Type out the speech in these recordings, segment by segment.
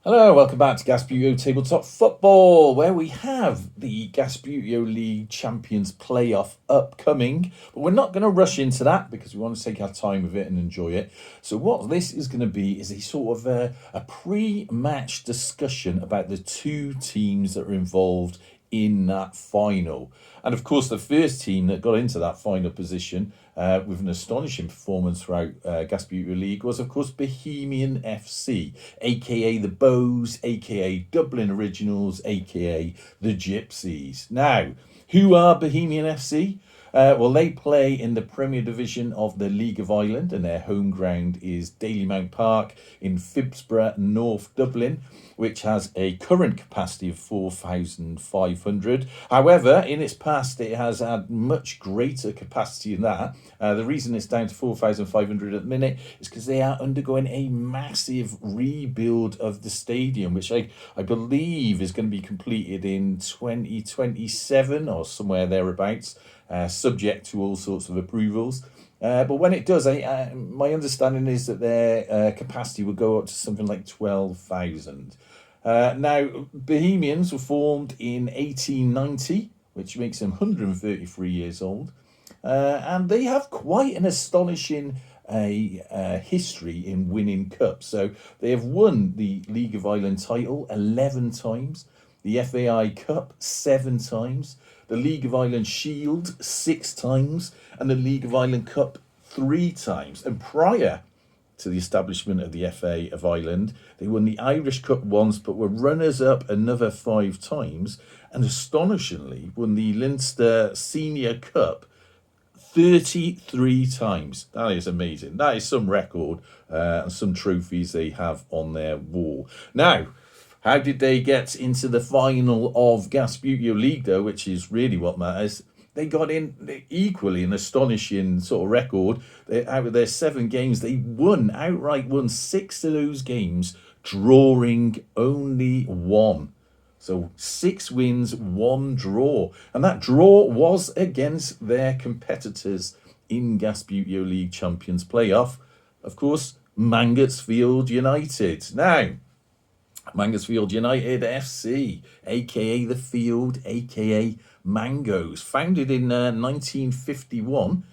Hello, welcome back to Gasbbuteo Tabletop Football, where we have the Gasbbuteo League Champions playoff upcoming. But we're not going to rush into that because we want to take our time with it and enjoy it. So what this is going to be is a sort of a pre-match discussion about the two teams that are involved in that final. And of course, the first team that got into that final position with an astonishing performance throughout Gasbbuteo League was, of course, Bohemian FC, aka the Bows, aka Dublin Originals, aka the Gypsies. Now, who are Bohemian FC? Well, they play in the Premier Division of the League of Ireland, and their home ground is Dalymount Park in Phibsborough, North Dublin, which has a current capacity of 4,500. However, in its past, it has had much greater capacity than that. The reason it's down to 4,500 at the minute is because they are undergoing a massive rebuild of the stadium, which I believe is going to be completed in 2027 or somewhere thereabouts. Subject to all sorts of approvals. But when it does, my understanding is that their capacity will go up to something like 12,000. Now, Bohemians were formed in 1890, which makes them 133 years old. And they have quite an astonishing history in winning cups. So they have won the League of Ireland title 11 times, the FAI Cup 7 times, the League of Ireland Shield 6 times, and the League of Ireland Cup 3 times. And prior to the establishment of the FA of Ireland, they won the Irish Cup once, but were runners-up another 5 times, and astonishingly won the Leinster Senior Cup 33 times. That is amazing. That is some record and some trophies they have on their wall. Now, how did they get into the final of Gasbbuteo League, though, which is really what matters? They got in equally an astonishing sort of record. Out of their 7 games, they outright won 6 of those games, drawing only 1. So 6 wins, 1 draw. And that draw was against their competitors in Gasbbuteo League Champions playoff. Of course, Mangotsfield United. Now, Mangotsfield United FC, aka the Field, aka Mangoes, founded in 1951,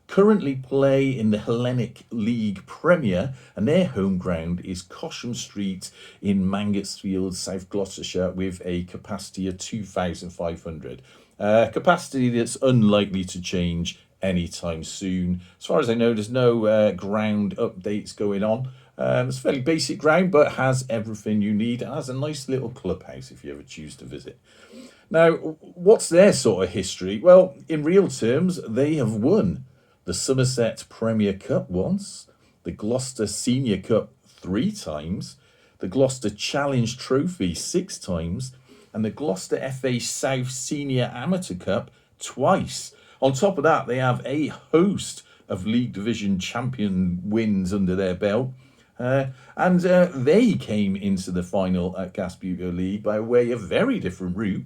currently play in the Hellenic League Premier, and their home ground is Cosham Street in Mangotsfield, South Gloucestershire, with a capacity of 2,500. Capacity that's unlikely to change anytime soon. As far as I know, there's no ground updates going on. It's a fairly basic ground, but has everything you need. It has a nice little clubhouse if you ever choose to visit. Now, what's their sort of history? Well, in real terms, they have won the Somerset Premier Cup once, the Gloucester Senior Cup 3 times, the Gloucester Challenge Trophy 6 times, and the Gloucester FA South Senior Amateur Cup twice. On top of that, they have a host of League Division champion wins under their belt. And they came into the final at Gasbbuteo League by way of a very different route.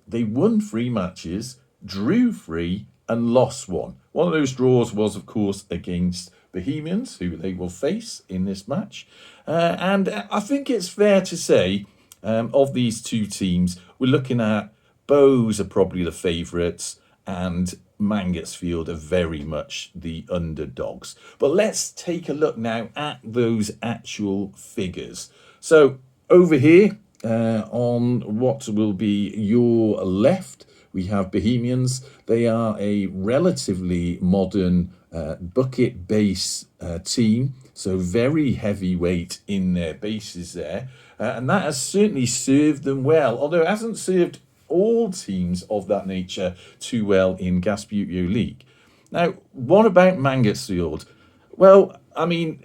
They won 3 matches, drew 3, and lost 1. One of those draws was, of course, against Bohemians, who they will face in this match. And I think it's fair to say, of these two teams, we're looking at Bows are probably the favourites, and Mangotsfield are very much the underdogs. But let's take a look now at those actual figures. So over here on what will be your left, we have Bohemians. They are a relatively modern bucket base team, so very heavyweight in their bases there. And that has certainly served them well, although it hasn't served all teams of that nature too well in Gasbbuteo League. Now, what about Mangotsfield? Well, I mean,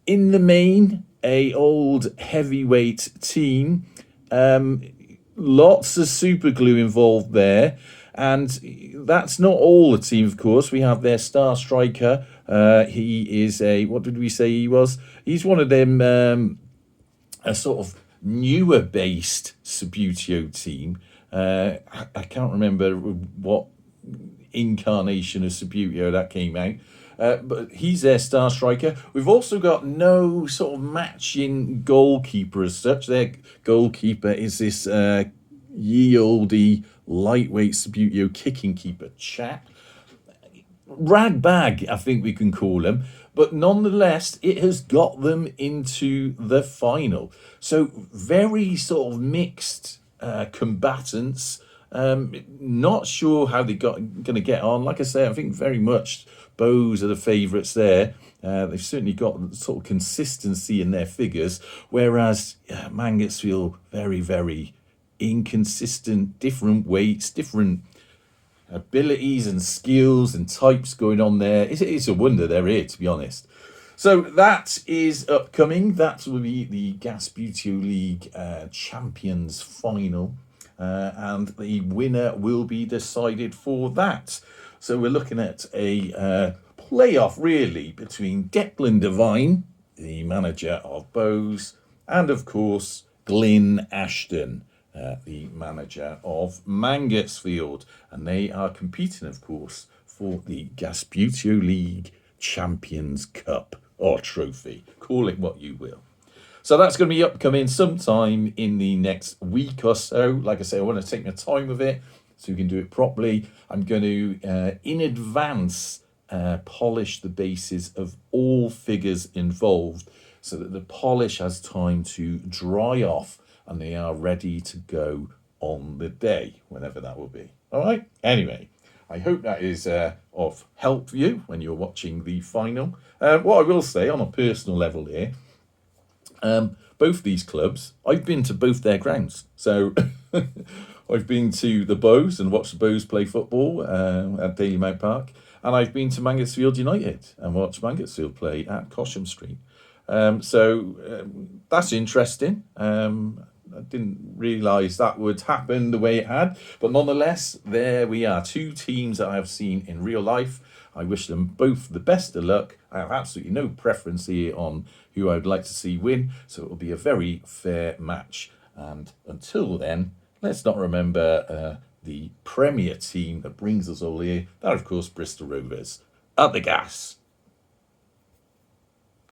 in the main, a old heavyweight team. Lots of super glue involved there. And that's not all the team, of course. We have their star striker. He is what did we say he was? He's one of them, a sort of newer based Subbuteo team. I can't remember what incarnation of Subbuteo that came out. But he's their star striker. We've also got no sort of matching goalkeeper as such. Their goalkeeper is this ye olde lightweight Gasbbuteo kicking keeper chap. Rag bag, I think we can call him. But nonetheless, it has got them into the final. So very sort of mixed combatants. Not sure how they going to get on. Like I say, I think very much Bows are the favourites there. They've certainly got sort of consistency in their figures, whereas Mangotsfield very, very inconsistent, different weights, different abilities and skills and types going on there. It's a wonder they're here, to be honest. So that is upcoming. That will be the Gasbbuteo League Champions Final. And the winner will be decided for that. So we're looking at a playoff, really, between Declan Devine, the manager of Bows, and, of course, Glyn Ashton, the manager of Mangotsfield. And they are competing, of course, for the Gasbbuteo League Champions Cup, or trophy. Call it what you will. So that's going to be upcoming sometime in the next week or so. Like I say, I want to take my time with it so we can do it properly. I'm going to, in advance, polish the bases of all figures involved so that the polish has time to dry off and they are ready to go on the day, whenever that will be. All right? Anyway, I hope that is of help for you when you're watching the final. What I will say on a personal level here, both these clubs, I've been to both their grounds. So I've been to the Bows and watched the Bows play football at Daily Mount Park. And I've been to Mangotsfield United and watched Mangotsfield play at Cosham Street. So that's interesting. I didn't realise that would happen the way it had. But nonetheless, there we are. Two teams that I have seen in real life. I wish them both the best of luck. I have absolutely no preference here on who I would like to see win. So it will be a very fair match. And until then, let's not remember the Premier team that brings us all here. That, of course, Bristol Rovers. Up the gas.